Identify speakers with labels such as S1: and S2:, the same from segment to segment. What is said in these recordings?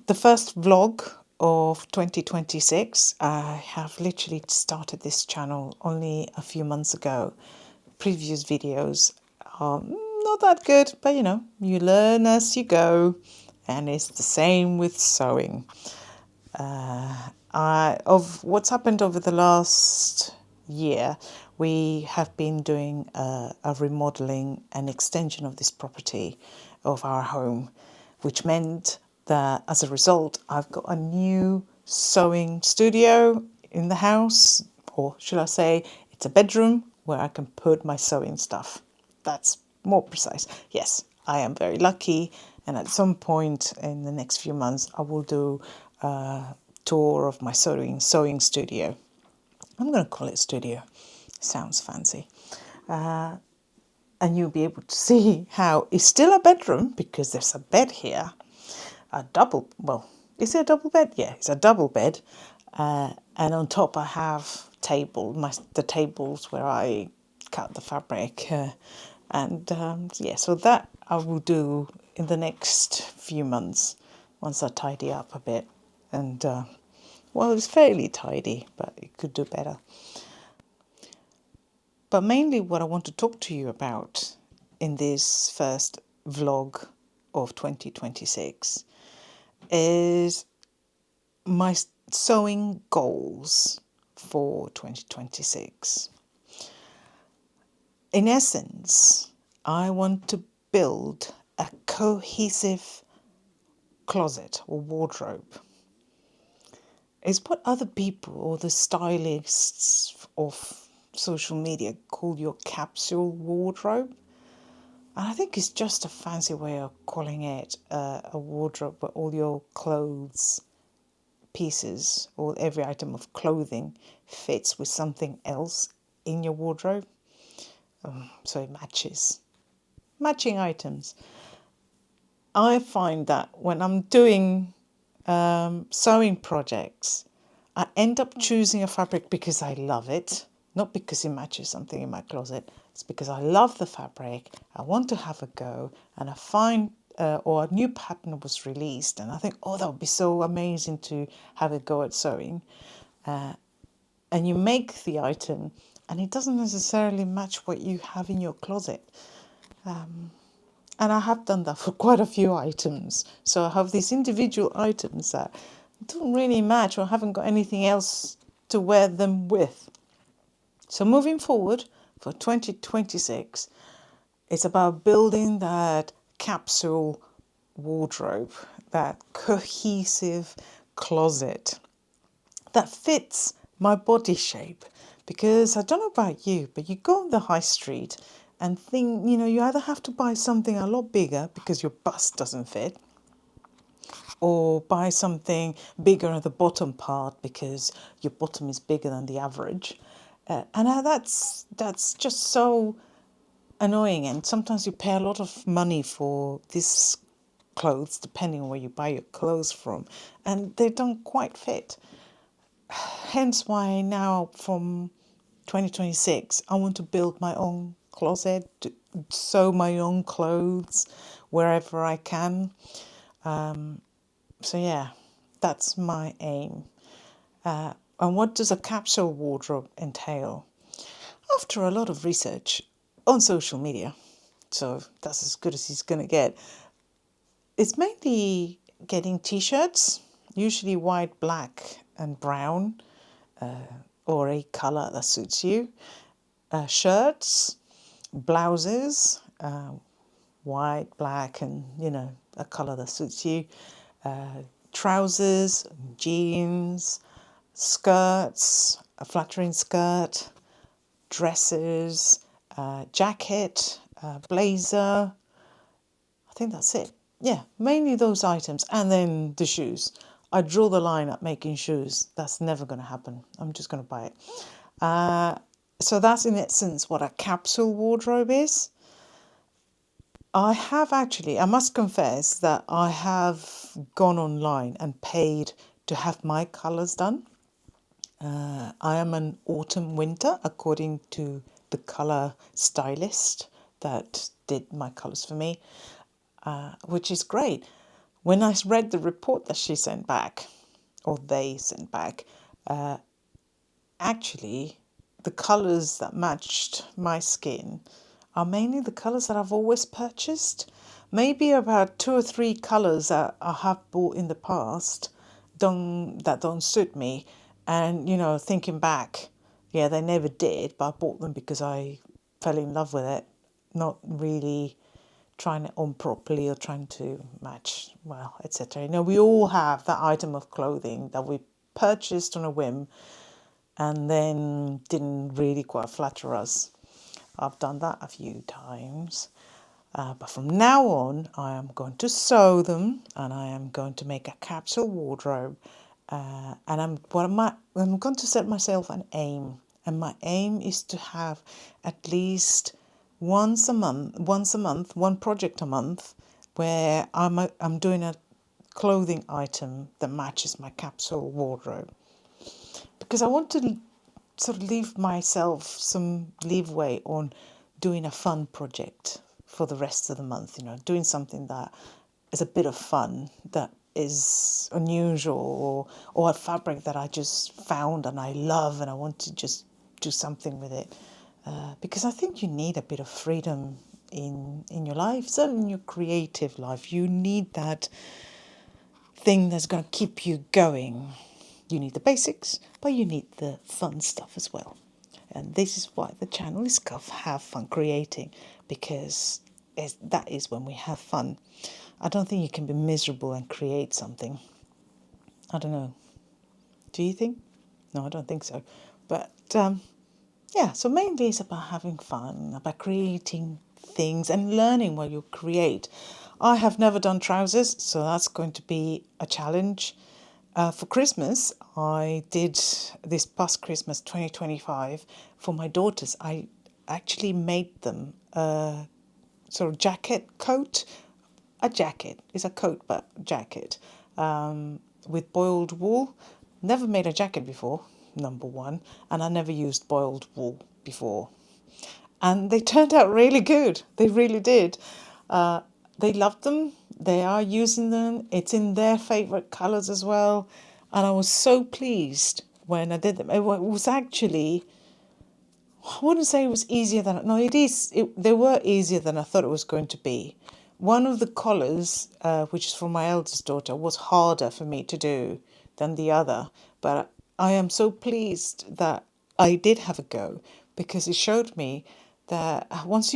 S1: the first vlog of 2026. I have literally started this channel only a few months ago. Previous videos are not that good, but you learn as you go, and it's the same with sewing. Of what's happened over the last year, we have been doing a remodeling and extension of this property of our home, which meant that as a result, I've got a new sewing studio in the house, or should I say, it's a bedroom where I can put my sewing stuff. That's more precise. Yes, I am very lucky, and at some point in the next few months, I will do a tour of my sewing studio. I'm going to call it studio. Sounds fancy. And you'll be able to see how it's still a bedroom because there's a bed here, is it a double bed? Yeah, it's a double bed. And on top I have the tables where I cut the fabric. So that I will do in the next few months once I tidy up a bit. And it's fairly tidy, but it could do better. But mainly what I want to talk to you about in this first vlog of 2026 is my sewing goals for 2026. In essence, I want to build a cohesive closet or wardrobe. It's what other people or the stylists of social media call your capsule wardrobe. And I think it's just a fancy way of calling it a wardrobe where all your clothes pieces or every item of clothing fits with something else in your wardrobe. So it matches. Matching items. I find that when I'm doing sewing projects, I end up choosing a fabric because I love it, not because it matches something in my closet. It's because I love the fabric, I want to have a go, and I find or a new pattern was released and I think, that would be so amazing to have a go at sewing. And you make the item and it doesn't necessarily match what you have in your closet. And I have done that for quite a few items. So I have these individual items that don't really match or haven't got anything else to wear them with. So moving forward for 2026, it's about building that capsule wardrobe, that cohesive closet that fits my body shape. Because I don't know about you, but you go on the high street and think, you either have to buy something a lot bigger because your bust doesn't fit, or buy something bigger at the bottom part because your bottom is bigger than the average. That's just so annoying. And sometimes you pay a lot of money for these clothes, depending on where you buy your clothes from, and they don't quite fit. Hence why now from 2026, I want to build my own closet, to sew my own clothes wherever I can. That's my aim. And what does a capsule wardrobe entail? After a lot of research on social media, so that's as good as it's going to get, it's mainly getting t-shirts, usually white, black and brown, or a colour that suits you, shirts, blouses, white, black and, a colour that suits you, trousers, jeans, skirts, a flattering skirt, dresses, jacket, blazer. I think that's it. Yeah, mainly those items. And then the shoes. I draw the line at making shoes. That's never going to happen. I'm just going to buy it. So that's in essence what a capsule wardrobe is. I must confess that I have gone online and paid to have my colours done. I am an autumn winter according to the colour stylist that did my colours for me, which is great. When I read the report that she sent back, or they sent back, actually the colours that matched my skin are mainly the colours that I've always purchased. Maybe about 2 or 3 colours that I have bought in the past don't suit me. And thinking back, yeah, they never did, but I bought them because I fell in love with it, not really trying it on properly or trying to match, well, etc. We all have that item of clothing that we purchased on a whim and then didn't really quite flatter us. I've done that a few times. But from now on, I am going to sew them and I am going to make a capsule wardrobe. And I'm going to set myself an aim. And my aim is to have at least once a month, one project a month, where I'm doing a clothing item that matches my capsule wardrobe. Because I want to sort of leave myself some leeway on doing a fun project for the rest of the month, doing something that is a bit of fun, that is unusual, or a fabric that I just found and I love and I want to just do something with it. Because I think you need a bit of freedom in your life, certainly in your creative life. You need that thing that's going to keep you going. You need the basics, but you need the fun stuff as well. And this is why the channel is called Have Fun Creating, because that is when we have fun. I don't think you can be miserable and create something. I don't know. Do you think? No, I don't think so. But yeah, so mainly it's about having fun, about creating things and learning while you create. I have never done trousers, so that's going to be a challenge. For Christmas, I did this past Christmas 2025 for my daughters. I actually made them a sort of jacket coat. A jacket. It's a coat, but jacket with boiled wool. Never made a jacket before, number one, and I never used boiled wool before. And they turned out really good. They really did. They loved them. They are using them. It's in their favourite colours as well. And I was so pleased when I did them. It was actually, I wouldn't say it was easier than, no, it is. They were easier than I thought it was going to be. One of the collars, which is for my eldest daughter, was harder for me to do than the other. But I am so pleased that I did have a go, because it showed me that once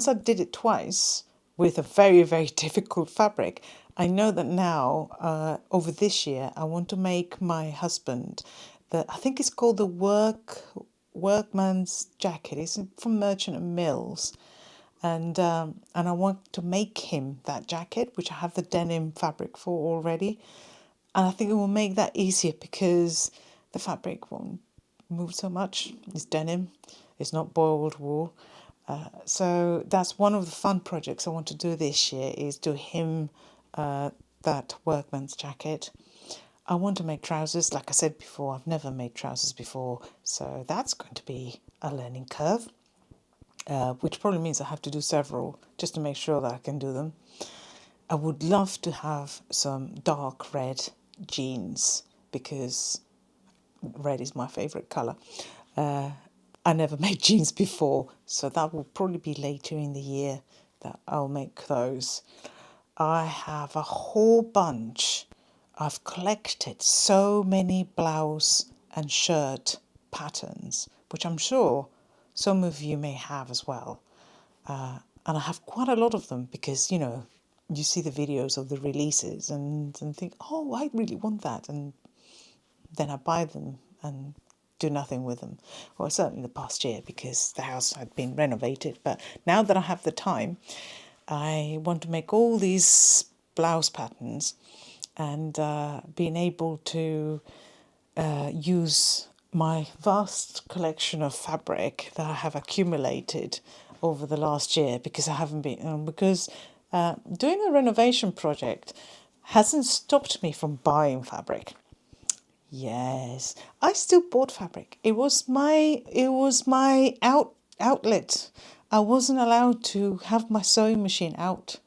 S1: I did it twice with a very, very difficult fabric, I know that now, over this year, I want to make my husband, I think it's called the workman's jacket. It's from Merchant and Mills. And I want to make him that jacket, which I have the denim fabric for already. And I think it will make that easier because the fabric won't move so much. It's denim. It's not boiled wool. So that's one of the fun projects I want to do this year, is do him that workman's jacket. I want to make trousers. Like I said before, I've never made trousers before. So that's going to be a learning curve. Which probably means I have to do several just to make sure that I can do them. I would love to have some dark red jeans because red is my favourite colour. I never made jeans before, so that will probably be later in the year that I'll make those. I have a whole bunch. I've collected so many blouse and shirt patterns, which I'm sure some of you may have as well. And I have quite a lot of them because, you see the videos of the releases and think, oh, I really want that. And then I buy them and do nothing with them. Well, certainly the past year because the house had been renovated. But now that I have the time, I want to make all these blouse patterns and being able to use my vast collection of fabric that I have accumulated over the last year, because I haven't been doing a renovation project hasn't stopped me from buying fabric. Yes, I still bought fabric. It was my outlet. I wasn't allowed to have my sewing machine out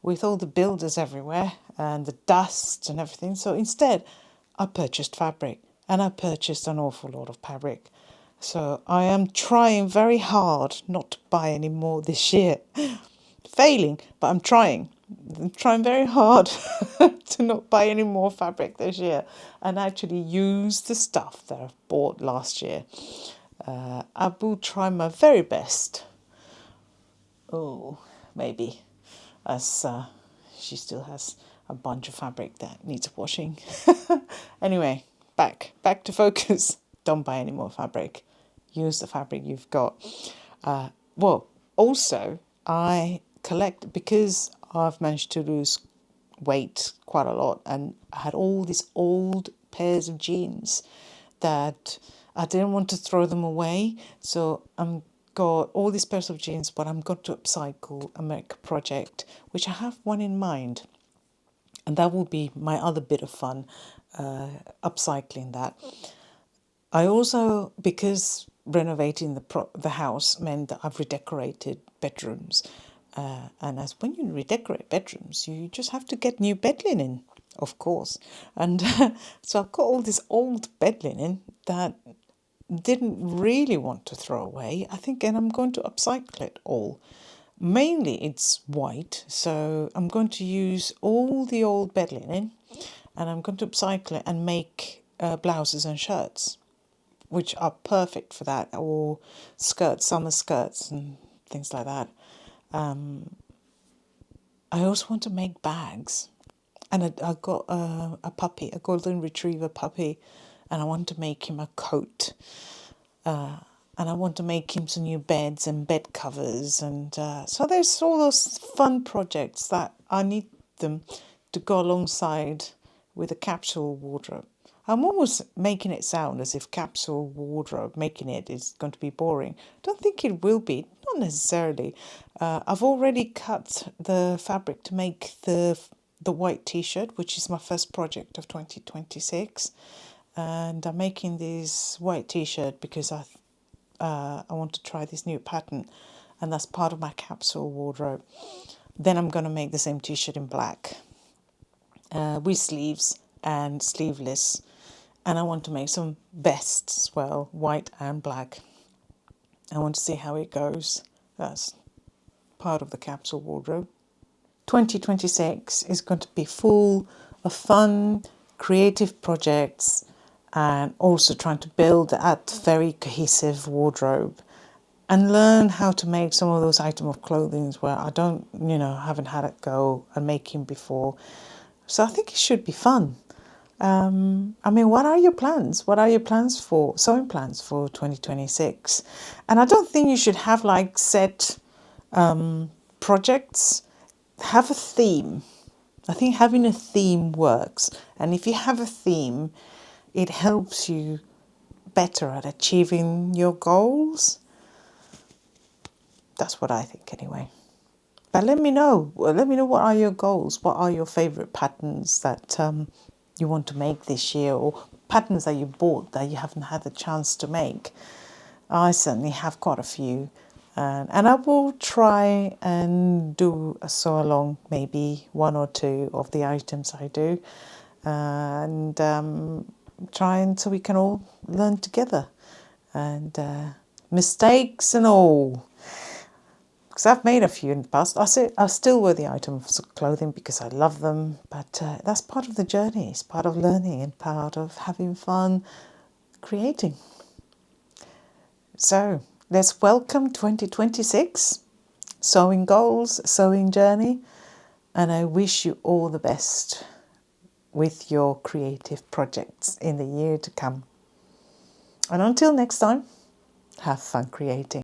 S1: with all the builders everywhere. and the dust and everything. So instead, I purchased fabric, and I purchased an awful lot of fabric. So I am trying very hard not to buy any more this year. Failing, but I'm trying. I'm trying very hard to not buy any more fabric this year and actually use the stuff that I've bought last year. I will try my very best. Oh, maybe, as she still has a bunch of fabric that needs washing. Anyway, back to focus. Don't buy any more fabric. Use the fabric you've got. Well, also, I collect, because I've managed to lose weight quite a lot, and I had all these old pairs of jeans that I didn't want to throw them away. So I'm got all these pairs of jeans, but I'm going to upcycle and make a project, which I have one in mind. And that will be my other bit of fun, upcycling that. I also, because renovating the house meant that I've redecorated bedrooms. And as when you redecorate bedrooms, you just have to get new bed linen, of course. And so I've got all this old bed linen that didn't really want to throw away. I think, and I'm going to upcycle it all. Mainly it's white, so I'm going to use all the old bed linen and I'm going to upcycle it and make blouses and shirts, which are perfect for that, or skirts, summer skirts and things like that. I also want to make bags. And I got a puppy, a golden retriever puppy, and I want to make him a coat. And I want to make him some new beds and bed covers. And so there's all those fun projects that I need them to go alongside with a capsule wardrobe. I'm almost making it sound as if capsule wardrobe, making it is going to be boring. Don't think it will be, not necessarily. I've already cut the fabric to make the white t-shirt, which is my first project of 2026. And I'm making this white t-shirt because I want to try this new pattern, and that's part of my capsule wardrobe. Then I'm going to make the same t-shirt in black with sleeves and sleeveless, and I want to make some vests as well, white and black. I want to see how it goes. That's part of the capsule wardrobe. 2026 is going to be full of fun, creative projects, and also trying to build that very cohesive wardrobe and learn how to make some of those items of clothing where I don't, haven't had it go and making before. So I think it should be fun. What are your plans? What are your sewing plans for 2026? And I don't think you should have set projects. Have a theme. I think having a theme works. And if you have a theme, it helps you better at achieving your goals. That's what I think anyway. But let me know. Let me know, what are your goals? What are your favourite patterns that you want to make this year, or patterns that you bought that you haven't had the chance to make? I certainly have quite a few. And I will try and do a sew along, maybe one or two of the items I do. And trying so we can all learn together. And mistakes and all. Because I've made a few in the past. I still wear the items of clothing because I love them. But that's part of the journey. It's part of learning and part of having fun creating. So let's welcome 2026. Sewing goals, sewing journey. And I wish you all the best with your creative projects in the year to come. And until next time, have fun creating.